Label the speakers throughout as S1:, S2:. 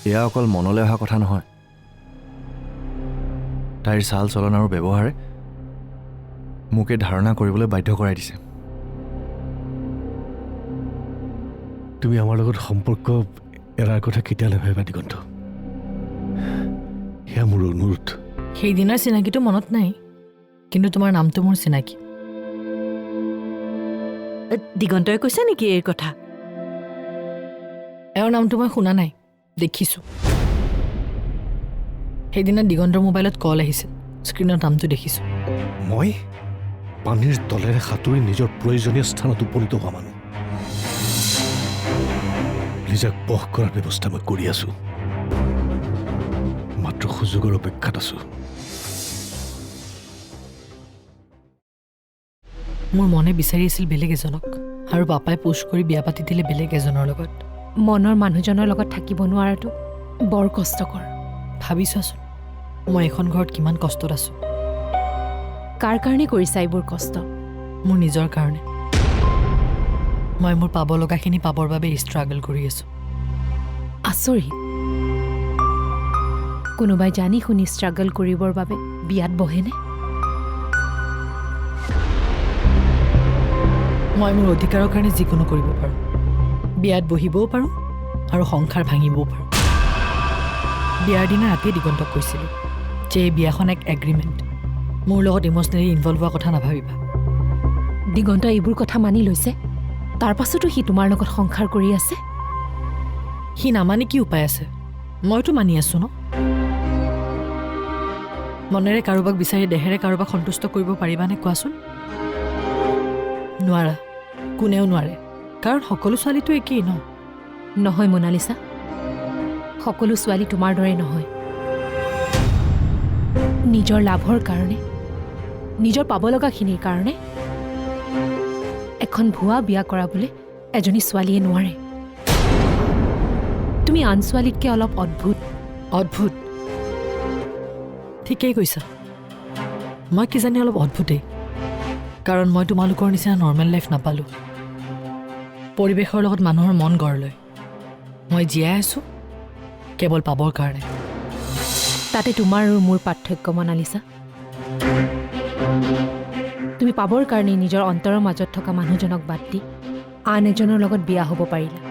S1: এয়া অকল মনলৈ অহা কথা নহয়। তাইৰ চাল চলন আৰু ব্যৱহাৰে মোকে ধাৰণা কৰিবলৈ বাধ্য কৰাই দিছে।
S2: তুমি আমাৰ লগত সম্পৰ্ক এৰাৰ কথা কেতিয়ালৈ ভাবিবা দিগন্ত? সেয়া মোৰ অনুৰোধ।
S3: সেইদিনাৰ চিনাকিটো মনত নাই, কিন্তু তোমাৰ নামটো মোৰ চিনাকি।
S4: দিগন্তই কৈছে নেকি এই কথা?
S3: এওঁৰ নামটো মই শুনা নাই, দেখিছোঁ। সেইদিনা দিগন্তৰ মোবাইলত কল আহিছিল, স্ক্ৰীণত নামটো দেখিছোঁ।
S2: মই পানীৰ তলেৰে সাঁতুৰি নিজৰ প্ৰয়োজনীয় স্থানত উপনীত হোৱা মানুহ। লিজাক বশ কৰাৰ ব্যৱস্থা মই কৰি আছো, মাত্ৰ সুযোগৰ অপেক্ষাত আছো।
S3: মোৰ মনে বিচাৰি আছিল বেলেগ এজনক, আৰু পাপাই পুছ কৰি বিয়া পাতি দিলে বেলেগ এজনৰ লগত।
S5: মনৰ মানুহজনৰ লগত থাকিব নোৱাৰাটো বৰ কষ্টকৰ।
S3: ভাবি চোৱাচোন, মই এখন ঘৰত কিমান কষ্টত আছোঁ।
S5: কাৰ কাৰণে কৰিছা এইবোৰ কষ্ট?
S3: মোৰ নিজৰ কাৰণে। মই মোৰ পাব লগাখিনি পাবৰ বাবে ষ্ট্ৰাগল কৰি আছোঁ।
S5: আচৰিত, কোনোবাই জানি শুনি ষ্ট্ৰাগল কৰিবৰ বাবে বিয়াত বহেনে?
S3: মই মোৰ অধিকাৰৰ কাৰণে যিকোনো কৰিব পাৰোঁ। বিয়াত বহিবও পাৰোঁ আৰু সংসাৰ ভাঙিবও পাৰোঁ। বিয়াৰ দিনা ৰাতিয়ে দিগন্তক কৈছিলোঁ যে এই বিয়াখন এক এগ্ৰিমেণ্ট, মোৰ লগত ইম'চনেলি ইনভলভ হোৱা কথা নাভাবিবা।
S5: দিগন্ত এইবোৰ কথা মানি লৈছে, তাৰ পাছতো সি তোমাৰ লগত সংসাৰ কৰি আছে।
S3: সি নামানি কি উপায় আছে? মইতো মানি আছোঁ ন। মনেৰে কাৰোবাক বিচাৰি দেহেৰে কাৰোবাক সন্তুষ্ট কৰিব পাৰিবানে কোৱাচোন? নোৱাৰা, কোনেও নোৱাৰে, কাৰণ সকলো ছোৱালীটো একেই ন।
S5: নহয় মোনালিছা, সকলো ছোৱালী তোমাৰ দৰে নহয়। নিজৰ লাভৰ কাৰণে, নিজৰ পাব লগাখিনিৰ কাৰণে এখন ভুৱা বিয়া কৰাবলৈ এজনী ছোৱালীয়ে নোৱাৰে। তুমি আন ছোৱালীতকৈ অলপ অদ্ভুত।
S3: অদ্ভুত? ঠিকেই কৈছা, মই কিজানি অলপ অদ্ভুতেই, কাৰণ মই তোমালোকৰ নিচিনা নৰ্মেল লাইফ নাপালোঁ। পৰিৱেশৰ লগত মানুহৰ মন গঢ় লয়। মই জীয়াই আছোঁ কেৱল পাবৰ কাৰণে।
S5: তাতে তোমাৰ আৰু মোৰ পাৰ্থক্য মোনালিছা। তুমি পাবৰ কাৰণে নিজৰ অন্তৰৰ মাজত থকা মানুহজনক বাদ দি আন এজনৰ লগত বিয়া হ'ব পাৰিলা,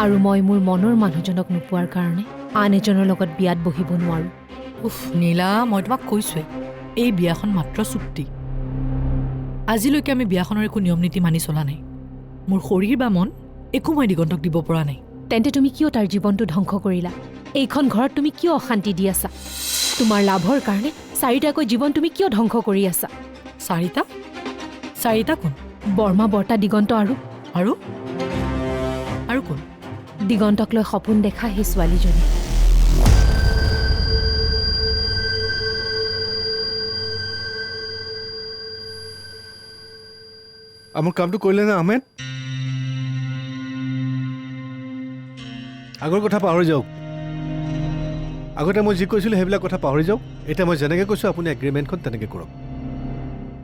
S5: আৰু মই মোৰ মনৰ মানুহজনক নোপোৱাৰ কাৰণে আন এজনৰ লগত বিয়াত বহিব নোৱাৰোঁ।
S3: উফ নীলা, মই তোমাক কৈছোঁৱে, এই বিয়াখন মাত্ৰ চুক্তি। আজিলৈকে আমি বিয়াখনৰ একো নিয়ম নীতি মানি চলা নাই। মোৰ শৰীৰ বা মন একো মই দিগন্তক দিব পৰা নাই।
S5: তেন্তে তুমি কিয় তাৰ জীৱনটো ধ্বংস কৰিলা? এইখন ঘৰত তুমি কিয় অশান্তি দি আছা? তোমাৰ লাভৰ কাৰণে চাৰিটাকৈ জীৱন তুমি কিয় ধ্বংস কৰি আছা?
S3: চাৰিটা? চাৰিটা কোন?
S5: বৰ্মা, বৰ্তা, দিগন্ত আৰু
S3: আৰু আৰু কোন?
S5: দিগন্তক লৈ সপোন দেখা সেই ছোৱালীজনী।
S2: মোৰ কামটো কৰিলে নে আহমেদ? আগৰ কথা পাহৰি যাওক। আগতে মই যি কৈছিলোঁ সেইবিলাক কথা পাহৰি যাওক। এতিয়া মই যেনেকৈ কৈছোঁ আপুনি এগ্ৰিমেণ্টখন তেনেকৈ কৰক।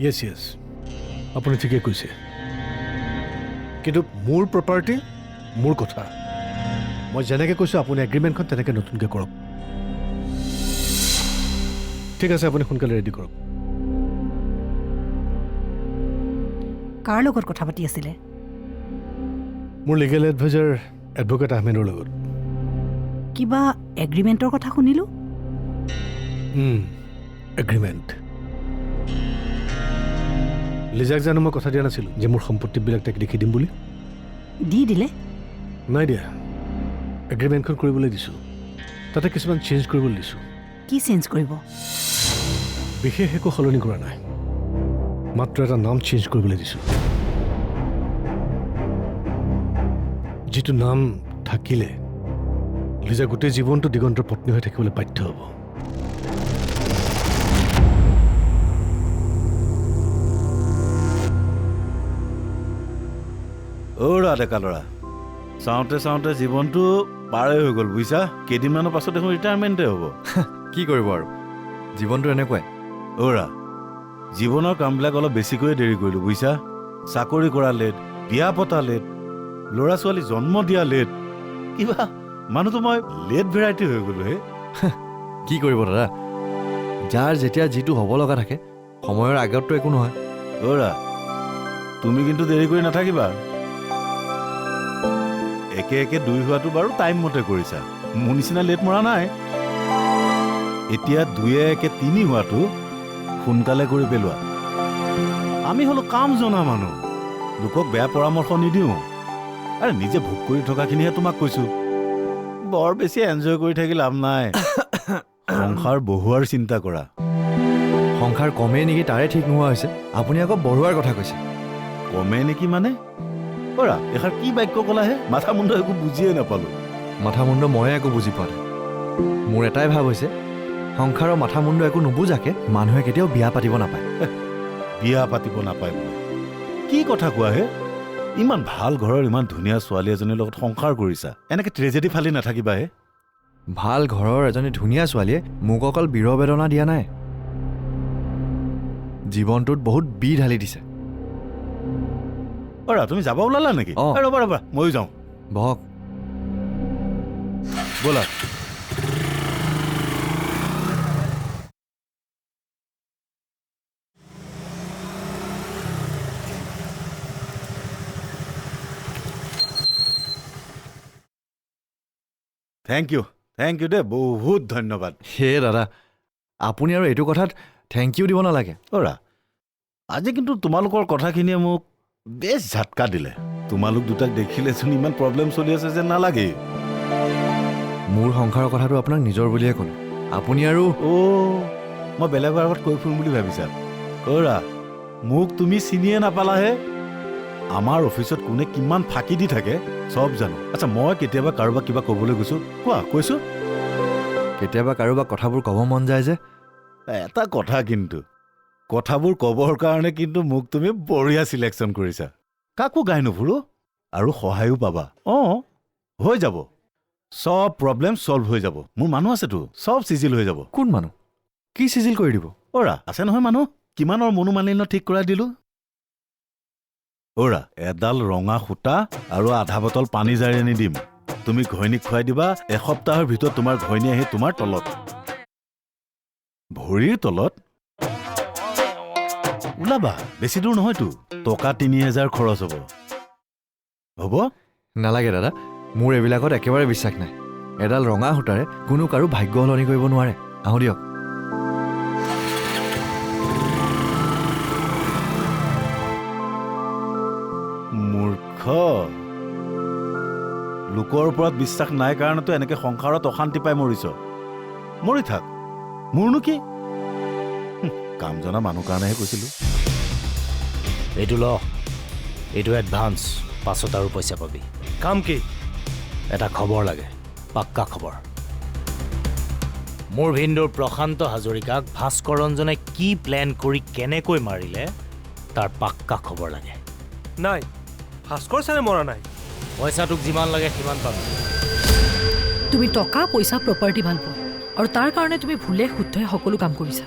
S2: য়েছ য়েছ, আপুনি ঠিকেই কৈছে, কিন্তু মোৰ প্ৰপাৰ্টি, মোৰ কথা। মই যেনেকৈ কৈছোঁ আপুনি এগ্ৰিমেণ্টখন তেনেকৈ নতুনকৈ কৰক। ঠিক আছে, আপুনি সোনকালে ৰেডি কৰক।
S4: কাৰ লগত কথা পাতি আছিলে?
S2: মোৰ লিগেল এডভাইজাৰ এডভকেট আহমেদৰ লগত।
S4: কিবা এগ্ৰিমেণ্টৰ কথা শুনিলোঁ।
S2: এগ্ৰিমেণ্ট। লিজাক জানো মই কথা দিয়া নাছিলোঁ যে মোৰ সম্পত্তিবিলাক তাক লিখি দিম বুলি?
S4: দি দিলে?
S2: নাই দিয়া, এগ্ৰিমেণ্টখন কৰিবলৈ দিছোঁ। তাতে কিছুমান চেঞ্জ কৰিবলৈ দিছোঁ।
S4: কি চেঞ্জ কৰিব?
S2: বিশেষ একো সলনি কৰা নাই, মাত্ৰ এটা নাম চেঞ্জ কৰিবলৈ দিছোঁ। যিটো নাম থাকিলে লিজা গোটেই জীৱনটো দিগন্তৰ পত্নী হৈ থাকিবলৈ বাধ্য হ'ব।
S6: ডেকা ল'ৰা, চাওঁতে চাওঁতে জীৱনটো পাৰেই হৈ গ'ল বুজিছা। কেইদিনমানৰ পাছত দেখোন ৰিটায়াৰমেণ্টে হ'ব।
S1: কি কৰিব আৰু, জীৱনটো এনেকুৱাই।
S6: জীৱনৰ কামবিলাক অলপ বেছিকৈয়ে দেৰি কৰিলোঁ বুজিছা। চাকৰি কৰা লেট, বিয়া পতা লেট, ল'ৰা ছোৱালী জন্ম দিয়া লেট, কিবা মানুহটো মই লেট ভেৰাইটি হৈ গ'লো হে।
S1: কি কৰিব দাদা, যাৰ যেতিয়া যিটো হ'ব লগা থাকে সময়ৰ আগততো একো নহয়।
S6: অ'ৰা, তুমি কিন্তু দেৰি কৰি নাথাকিবা। একে একে 2 হোৱাটো বাৰু টাইম মতে কৰিছা, মোৰ নিচিনা লেট মৰা নাই। এতিয়া 2 একে 3 হোৱাটো সোনকালে কৰি পেলোৱা। আমি হ'লো কাম জনা মানুহ, লোকক বেয়া পৰামৰ্শ নিদিওঁ। আৰে নিজে ভোগ কৰি থকাখিনিহে তোমাক কৈছোঁ। বৰ বেছি এনজয় কৰি থাকি লাভ নাই। সংসাৰ বহুৱাৰ চিন্তা কৰা।
S1: সংসাৰ কমেই নেকি তাৰে ঠিক নোহোৱা হৈছে, আপুনি আকৌ বঢ়োৱাৰ কথা কৈছে।
S6: কমে নেকি মানে? অ'ৰা, এষাৰ কি বাক্য ক'লাহে? মাথা মুণ্ড একো বুজিয়ে নাপালোঁ।
S1: মাথা মুণ্ড ময়ে একো বুজি পোৱা নাই। মোৰ এটাই ভাৱ হৈছে, সংসাৰৰ মাথা মুণ্ড একো নুবুজাকে মানুহে কেতিয়াও বিয়া পাতিব নাপায়।
S6: বিয়া পাতিব নাপায় বোলে, কি কথা কোৱা হে? ইমান ভাল ঘৰৰ ইমান ধুনীয়া ছোৱালী এজনীৰ লগত সংসাৰ কৰিছা, এনেকে ট্ৰেজেডি ফালি নাথাকিবা হে।
S1: ভাল ঘৰৰ এজনী ধুনীয়া ছোৱালীয়ে মোক অকল বিৰবেদনা দিয়া নাই, জীৱনটোত বহুত বি ঢালি দিছে।
S6: অ'ৰা, তুমি যাব ওলালা নেকি?
S1: অ।
S6: ৰ'বা ৰ'বা, ময়ো যাওঁ,
S1: বহক।
S6: ব'লা। থেংক ইউ দেই, বহুত ধন্যবাদ।
S1: হে দাদা, আপুনি আৰু এইটো কথাত থেংক ইউ দিব নালাগে।
S6: অ'ৰা, আজি কিন্তু তোমালোকৰ কথাখিনিয়ে মোক বেছ ঝাটকা দিলে। তোমালোক দুটাক দেখিলেচোন ইমান প্ৰব্লেম চলি আছে যেন নালাগেই।
S1: মোৰ সংসাৰৰ কথাটো আপোনাক নিজৰ বুলিয়ে ক'লোঁ, আপুনি আৰু
S6: মই বেলেগৰ আগত কৈ ফুৰিম বুলি ভাবিছা? অ'ৰা, মোক তুমি চিনিয়ে নাপালাহে। আমাৰ অফিচত কোনে কিমান ফাঁকি দি থাকে চব জানো। আচ্ছা, মই কেতিয়াবা কাৰোবাক কিবা ক'বলৈ গৈছোঁ? কৈছোঁ।
S1: কেতিয়াবা কাৰোবাক কথাবোৰ ক'ব মন যায় যে।
S6: এটা কথা কিন্তু, কথাবোৰ ক'বৰ কাৰণে কিন্তু মোক তুমি বঢ়িয়া চিলেকশ্যন কৰিছা। কাকো গাই নুফুৰো আৰু সহায়ো পাবা। হৈ যাব, চব প্ৰব্লেম ছল্ভ হৈ যাব। মোৰ মানুহ আছেতো, চব চিজিল হৈ যাব।
S1: কোন মানুহ? কি চিজিল কৰি দিব?
S6: অ'ৰা, আছে নহয় মানুহ। কিমানৰ মনোমালিন্য ঠিক কৰাই দিলোঁ। অ'ৰা, এডাল ৰঙা সূতা আৰু আধা বটল পানী জাৰি আনি দিম। তুমি ঘৈণীক খুৱাই দিবা, এসপ্তাহৰ ভিতৰত তোমাৰ ঘৈণী আহি তোমাৰ তলত, ভৰিৰ তলত। ওলাবা, বেছি দূৰ নহয়তো, টকা 3000 খৰচ হ'ব।
S1: নালাগে দাদা, মোৰ এইবিলাকত একেবাৰে বিশ্বাস নাই। এডাল ৰঙা সূতাৰে কোনো কাৰো ভাগ্য সলনি কৰিব নোৱাৰে। আহোঁ দিয়ক।
S6: মূৰ্খ, লোকৰ ওপৰত বিশ্বাস নাই কাৰণেতো এনেকে সংসাৰত অশান্তি পাই মৰিছ। মৰি থাক, মোৰনো কি? কাম জনা মানুহ কাৰণেহে কৈছিলোঁ।
S7: এইটো ল, এইটো এডভান্স, পাছত আৰু পইচা পাবি।
S2: কাম কি?
S7: এটা খবৰ লাগে, পাক্কা খবৰ। মোৰ ভিনদেউৰ প্ৰশান্ত হাজৰিকাক ভাস্কৰ ৰঞ্জনে কি প্লেন কৰি কেনেকৈ মাৰিলে তাৰ পাক্কা খবৰ লাগে।
S8: নাই, ভাস্কৰ ছাৰে মৰা নাই।
S7: পইচা তোক যিমান লাগে সিমান পাবি।
S3: তুমি টকা পইচা প্ৰপাৰ্টি ভাল পোৱা, আৰু তাৰ কাৰণে তুমি ভুলে শুদ্ধই সকলো কাম কৰিছা।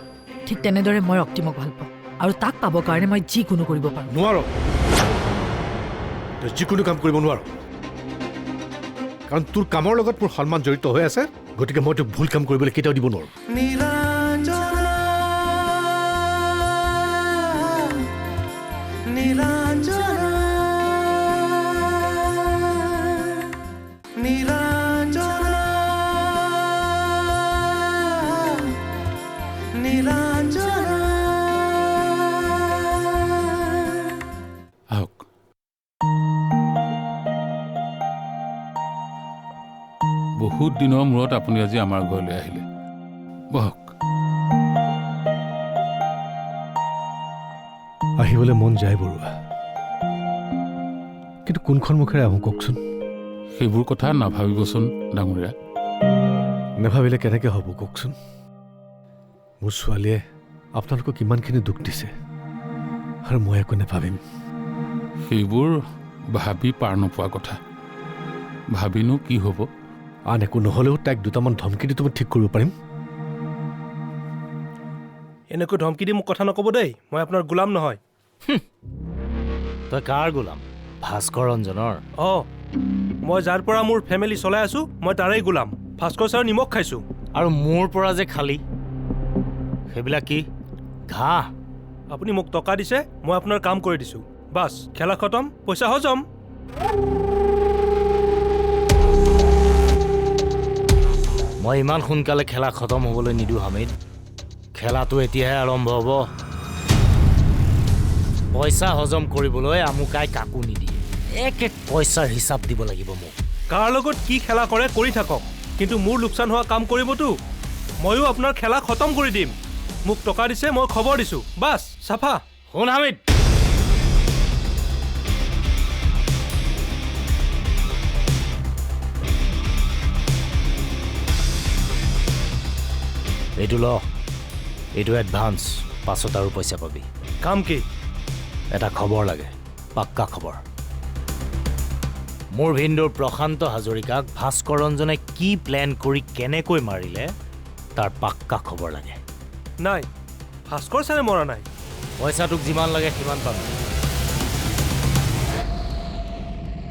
S3: ঠিক তেনেদৰে মই ৰক্তিমক ভাল পাওঁ, আৰু তাক পাবৰ কাৰণে মই যিকোনো কৰিব পাৰোঁ।
S2: নোৱাৰ, তই যিকোনো কাম কৰিব নোৱাৰ, কাৰণ তোৰ কামৰ লগত মোৰ সন্মান জড়িত হৈ আছে। গতিকে মই তোক ভুল কাম কৰিবলৈ কেতিয়াও দিব নোৱাৰোঁ।
S9: আহক। বহুত দিনৰ মূৰত আপুনি আজি আমাৰ ঘৰলৈ আহিলে, বহক।
S2: আহিবলৈ মন যায় বৰুৱা, কিন্তু কোনখন মুখেৰে আহোঁ কওকচোন?
S9: সেইবোৰ কথা নাভাবিবচোন ডাঙৰীয়া।
S2: নাভাবিলে কেনেকৈ হ'ব কওকচোন? মোৰ ছোৱালীয়ে আপোনালোকক কিমানখিনি দুখ দিছে, আৰু মই একো নাভাবিম।
S9: সেইবোৰ ভাবি পাৰ নোপোৱা কথা। ভাবিনো কি হ'ব?
S2: আন একো নহ'লেও তাইক দুটামান ধমকি দি মই ঠিক কৰিব পাৰিম।
S8: এনেকৈ ধমকি দি মোক কথা নক'ব দেই, মই আপোনাৰ গোলাম নহয়।
S7: তই কাৰ গোলাম? ভাস্কৰ ৰঞ্জনৰ?
S8: মই যাৰ পৰা মোৰ ফেমিলি চলাই আছোঁ মই তাৰেই গোলাম। ভাস্কৰ ছাৰৰ নিমখ খাইছোঁ।
S7: আৰু মোৰ পৰা যে খালী সেইবিলাক কি ঘাঁহ?
S8: আপুনি মোক টকা দিছে, মই আপোনাৰ কাম কৰি দিছোঁ। বাছ খেলা খতম, পইচা হজম।
S7: মই ইমান সোনকালে খেলা খতম হ'বলৈ নিদিওঁ হামিদ। খেলাটো এতিয়াহে আৰম্ভ হ'ব। পইচা হজম কৰিবলৈ আমুকাই কাকো নিদিয়ে। এক এক পইচাৰ হিচাপ দিব লাগিব মোক।
S8: কাৰ লগত কি খেলা কৰে কৰি থাকক, কিন্তু মোৰ লোকচান হোৱা কাম কৰিবতো ময়ো আপোনাৰ খেলা খতম কৰি দিম। মোক টকা দিছে, মই খবৰ দিছোঁ। বাছ চাফা।
S7: শুন হামিদ, এইটো ল, এইটো এডভান্স। পাছত আৰু পইচা পাবি।
S8: কাম কি?
S7: এটা খবৰ লাগে, পাক্কা খবৰ। মোৰ ভিনদেউৰ প্ৰশান্ত হাজৰিকাক ভাস্কৰ ৰঞ্জনে কি প্লেন কৰি কেনেকৈ মাৰিলে তাৰ পাক্কা খবৰ লাগে।
S8: নাই, ভাস্কৰ ছাৰে মৰা নাই।
S7: পইচা তোক যিমান লাগে সিমান পাবি।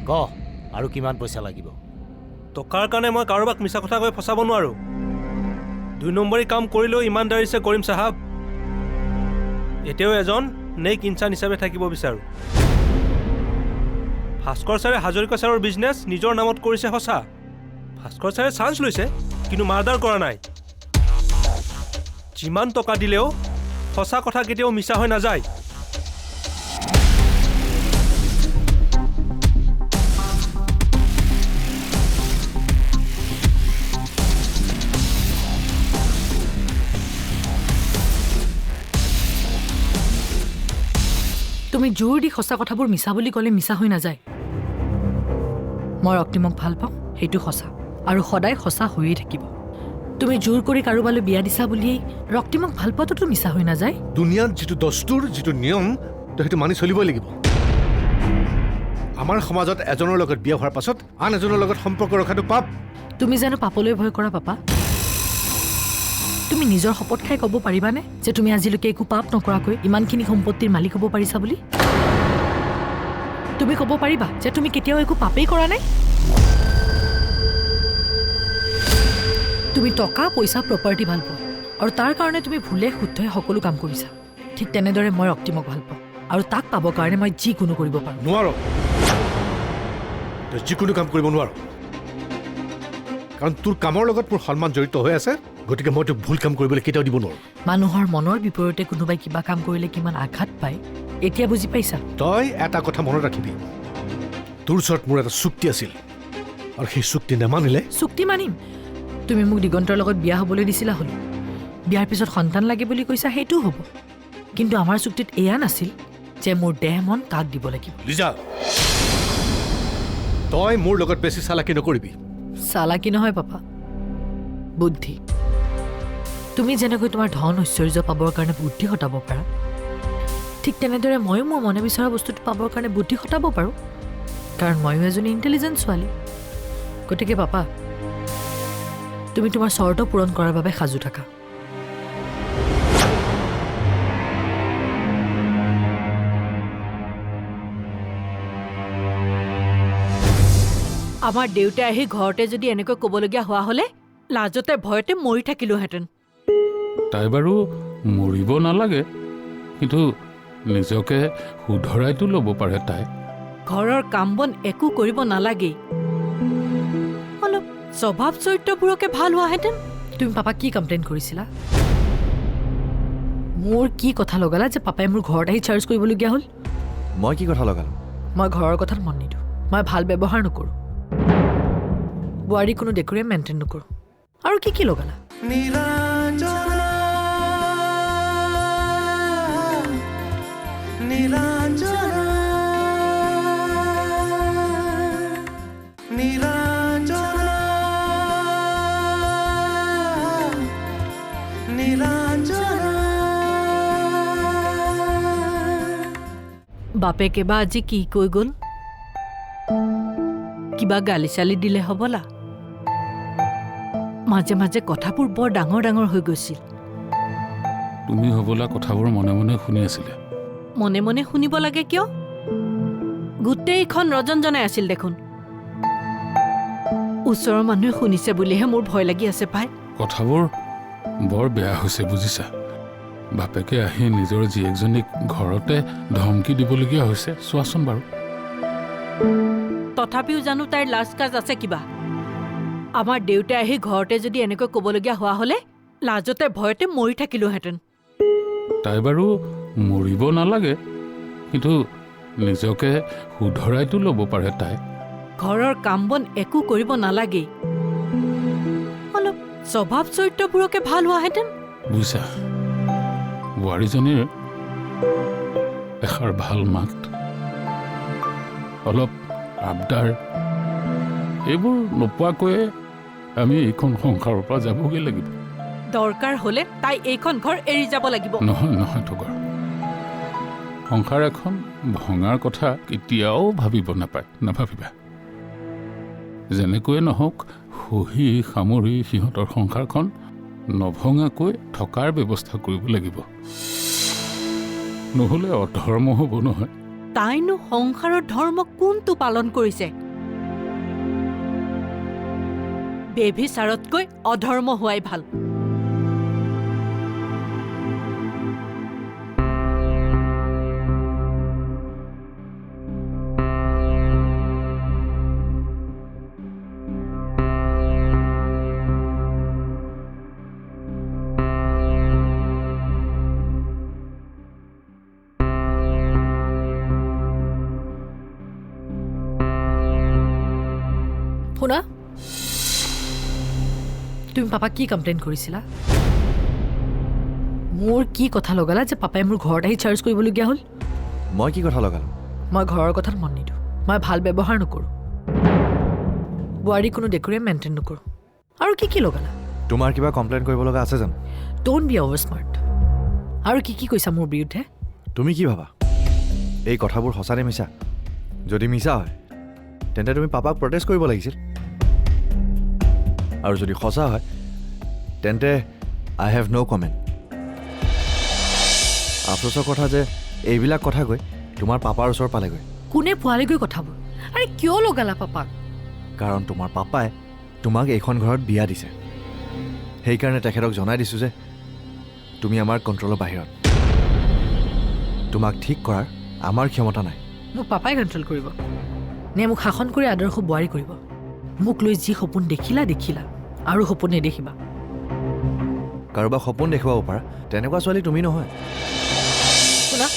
S7: ক, আৰু কিমান পইচা লাগিব?
S8: টকাৰ কাৰণে মই কাৰোবাক মিছা কথা কৈ ফচাব নোৱাৰোঁ। 2 নম্বৰী কাম কৰিলেও ইমানদাৰিছে কৰিম চাহাব। এতিয়াও এজন নেক ইনচান হিচাপে থাকিব বিচাৰোঁ। ভাস্কৰ ছাৰে হাজৰিকা ছাৰৰ বিজনেছ নিজৰ নামত কৰিছে সঁচা। ভাস্কৰ ছাৰে চান্স লৈছে, কিন্তু মাৰ্ডাৰ কৰা নাই। যিমান টকা দিলেও সঁচা কথা কেতিয়াও মিছা হৈ নাযায়।
S3: তুমি জোৰ দি সঁচা কথাবোৰ মিছা বুলি ক'লে মিছা হৈ নাযায়। মই ৰক্তিমক ভাল পাওঁ, সেইটো সঁচা, আৰু সদায় সঁচা হৈয়ে থাকিব। তুমি জোৰ কৰি কাৰোবালৈ বিয়া দিছা বুলিয়েই ৰক্তিমক ভাল পোৱাটোতো মিছা হৈ নাযায়।
S2: দুনিয়াত যিটো দস্তুৰ, যিটো নিয়ম, তো সেইটো মানি চলিবই লাগিব। আমাৰ সমাজত এজনৰ লগত বিয়া হোৱাৰ পাছত আন এজনৰ লগত সম্পৰ্ক ৰখাটো পাপ।
S3: তুমি জানো পাপলৈ ভয় কৰা পাপা? তুমি নিজৰ শপত খাই ক'ব পাৰিবানে যে তুমি আজিলৈকে একো পাপ নকৰাকৈ ইমানখিনি সম্পত্তিৰ মালিক হ'ব পাৰিছা বুলি? তুমি ক'ব পাৰিবা যে তুমি কেতিয়াও একো পাপেই কৰা নাই? তুমি টকা পইচা প্ৰপাৰ্টি ভাল পোৱা, আৰু তাৰ কাৰণে তুমি ভুলে শুদ্ধই সকলো কাম কৰিছা। ঠিক তেনেদৰে মই ৰক্তিমক ভাল পাওঁ, আৰু তাক পাবৰ কাৰণে মই যিকোনো কৰিব পাৰোঁ।
S2: নোৱাৰ, তই যিকোনো কাম কৰিব নোৱাৰ, কাৰণ তোৰ কামৰ লগত মোৰ সন্মান জড়িত হৈ আছে। গতিকে মই তোক ভুল কাম কৰিবলৈ কেতিয়াও দিব নোৱাৰোঁ।
S3: মানুহৰ মনৰ বিপৰীতে কোনোবাই কিবা কাম কৰিলে কিমান আঘাত পায় এতিয়া বুজি পাইছা?
S2: তই এটা কথা মনত ৰাখিবি, তোৰ ওচৰত মোৰ এটা চুক্তি আছিল, আৰু সেই চুক্তি নেমানিলে
S3: চুক্তি মানিম। তুমি মোক দিগন্তৰ লগত বিয়া হ'বলৈ দিছিলা হ'ল, বিয়াৰ পিছত সন্তান লাগে বুলি কৈছা, সেইটোও হ'ব। কিন্তু আমাৰ চুক্তিত এয়া নাছিল যে মোৰ দেহ মন কাক দিব লাগিব।
S2: লিজা, তই মোৰ লগত বেছি চালাকি নকৰিবি।
S3: চালাকি নহয় পাপা, বুদ্ধি। তুমি যেনেকৈ তোমাৰ ধন ঐশ্বৰ্য পাবৰ কাৰণে বুদ্ধি খটাব পাৰা, ঠিক তেনেদৰে ময়ো মোৰ মনে বিচৰা বস্তুটো পাবৰ কাৰণে বুদ্ধি খটাব পাৰোঁ, কাৰণ ময়ো এজনী ইণ্টেলিজেণ্ট ছোৱালী। গতিকে পাপা, তুমি তোমাৰ চৰ্ত পূৰণ কৰাৰ বাবে সাজু থাকা। আমাৰ দেউতাই আহি ঘৰতে যদি এনেকৈ ক'বলগীয়া হোৱা হ'লে লাজতে ভয়তে মৰি থাকিলোহেঁতেন।
S9: তাই বাৰু মৰিব নালাগে, কিন্তু নিজকে শুধৰাইতো ল'ব পাৰে তাই।
S3: ঘৰৰ কাম বন একো কৰিব নালাগেই, অলপ স্বভাৱ চৰিত্ৰবোৰকে ভাল হোৱাহেঁতেন। তুমি পাপাক কি কমপ্লেইন কৰিছিলা? মোৰ কি কথা লগালা যে পাপাই মোৰ ঘৰত আহি চাৰ্জ কৰিবলগীয়া হ'ল?
S1: মই কি কথা লগালোঁ?
S3: মই ঘৰৰ কথাত মন নিদিওঁ, মই ভাল ব্যৱহাৰ নকৰোঁ, বোৱাৰী কোনো ডেকোৰেম মেইনটেইন নকৰোঁ। আৰু কি কি লগালা? বাপেকে বা আজি কি কৈ গ'ল? কিবা গালি চালি দিলে হ'বলা? মাজে মাজে কথাবোৰ বৰ ডাঙৰ ডাঙৰ হৈ গৈছিল।
S9: তুমি হ'বলা কথাবোৰ মনে মনে শুনি আছিলে।
S3: মনে মনে শুনিব লাগে কিয়? গোটেইখন ৰজনজনাই আছিল দেখোন। ওচৰৰ মানুহে শুনিছে বুলিহে মোৰ ভয় লাগি আছে পাই।
S9: কথাবোৰ বৰ বেয়া হৈছে বুজিছা। বাপেকে আহি নিজৰ জীয়েকজনীক ঘৰতে ধমকি দিবলগীয়া হৈছে। চোৱাচোন বাৰু।
S3: তথাপিও জানো তাইৰ লাজ কাজ আছে কিবা? আমাৰ দেউতাই আহি ঘৰতে যদি এনেকৈ ক'বলগীয়া হোৱা হ'লে লাজতে ভয়তে মৰি থাকিলোহেঁতেন।
S9: তাই বাৰু মৰিব নালাগে, কিন্তু নিজকে শুধৰাইতো ল'ব পাৰে তাই।
S3: ঘৰৰ কাম বন একো কৰিব নালাগেই, অলপ স্বভাৱ চৰিত্ৰবোৰকে ভাল হোৱাহেঁতেন।
S9: বুজিছা, বোৱাৰীজনীৰ এষাৰ ভাল মাত, অলপ আবদাৰ, এইবোৰ নোপোৱাকৈয়ে আমি এইখন সংসাৰৰ পৰা যাবগৈ লাগিব।
S3: দৰকাৰ হ'লে তাই এইখন ঘৰ এৰি যাব লাগিব।
S9: নহয় নহয় টগৰ, সংসাৰ এখন ভঙাৰ কথা কেতিয়াও ভাবিব নাভাবিবা। যেনেকৈয়ে নহওক সহি সামৰি সিহঁতৰ সংসাৰখন নভঙাকৈ থকাৰ ব্যৱস্থা কৰিব লাগিব, নহ'লে অধৰ্ম হ'ব নহয়।
S3: তাইনো সংসাৰৰ ধৰ্ম কোনটো পালন কৰিছে? বেভিচাৰতকৈ অধৰ্ম হোৱাই ভাল। শুনা, তুমি পাপাক কি কমপ্লেইন কৰিছিলা? মোৰ কি কথা লগালা যে পাপাই মোৰ ঘৰত আহি চাৰ্জ কৰিবলগীয়া হ'ল?
S1: মই কি কথা লগালোঁ?
S3: মই ঘৰৰ কথাত মন নিদিওঁ, মই ভাল ব্যৱহাৰ নকৰোঁ, বোৱাৰী কোনো ডেকোৰেম মেইনটেইন নকৰোঁ। আৰু কি কি লগালা?
S1: তোমাৰ কিবা কমপ্লেইন কৰিব লগা আছে জানো?
S3: Don't be over smart. আৰু কি কি কৈছা মোৰ বিৰুদ্ধে?
S1: তুমি কি ভাবা এই কথাবোৰ সঁচা নে মিছা? যদি মিছা হয় তেন্তে তুমি পাপাক প্ৰটেষ্ট কৰিব লাগিছিল, আৰু যদি সঁচা হয় তেন্তে আই হেভ ন' কমেণ্ট। আফচোচৰ কথা যে এইবিলাক কথা গৈ তোমাৰ পাপাৰ ওচৰ পালেগৈ।
S3: কোনে পোৱালেগৈ কথাবোৰ? আৰে কিয় লগালা পাপাক?
S1: কাৰণ তোমাৰ পাপাই তোমাক এইখন ঘৰত বিয়া দিছে, সেইকাৰণে তেখেতক জনাই দিছোঁ যে তুমি আমাৰ কণ্ট্ৰলৰ বাহিৰত। তোমাক ঠিক কৰাৰ আমাৰ ক্ষমতা নাই।
S3: মোক পাপাই কণ্ট্ৰল কৰিব নে মোক শাসন কৰি আদৰ্শ বোৱাৰী কৰিব? মোক লৈ যি সপোন দেখিলা আৰু সপোন নেদেখিবা।
S1: কাৰোবাক সপোন দেখুৱাব পাৰা তেনেকুৱা ছোৱালী তুমি নহয়।
S3: শুনা,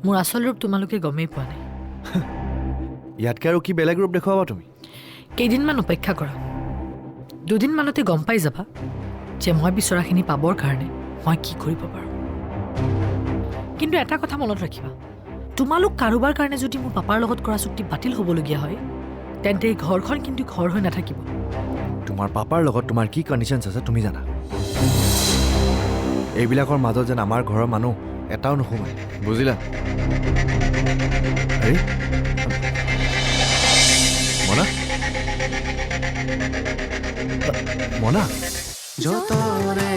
S3: মোৰ আচল ৰূপ তোমালোকে গমেই পোৱা নাই।
S1: ইয়াতকৈ আৰু কি বেলেগ ৰূপ দেখুৱাবা তুমি?
S3: কেইদিনমান অপেক্ষা কৰা, দুদিনমানতে গম পাই যাবা যে মই বিচৰাখিনি পাবৰ কাৰণে মই কি কৰিব পাৰোঁ। কিন্তু এটা কথা মনত ৰাখিবা, তোমালোক কাৰোবাৰ কাৰণে যদি মোৰ পাপাৰ লগত কৰা চুক্তি বাতিল হ'বলগীয়া হয় তেন্তে এই ঘৰখন কিন্তু ঘৰ হৈ নাথাকিব।
S1: তোমাৰ পাপাৰ লগত তোমাৰ কি কণ্ডিশ্যনছ আছে তুমি জানা। এইবিলাকৰ মাজত যেন আমাৰ ঘৰৰ মানুহ এটাও নোসোমায়, বুজিলা? মনা মনা
S10: যতনে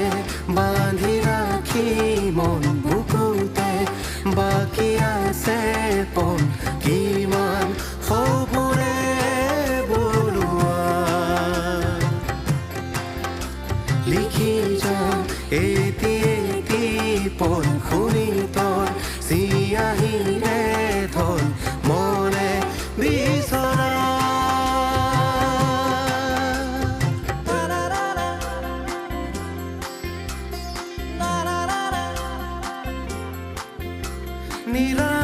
S10: বান্ধি ৰাখি মন বুকুতে বাকী আছে পন কিমান সপোনে বলোৱা লিখি যাম এটি পন শুনি তন চিয়াহিৰে ধন মনে বিচৰা নিৰা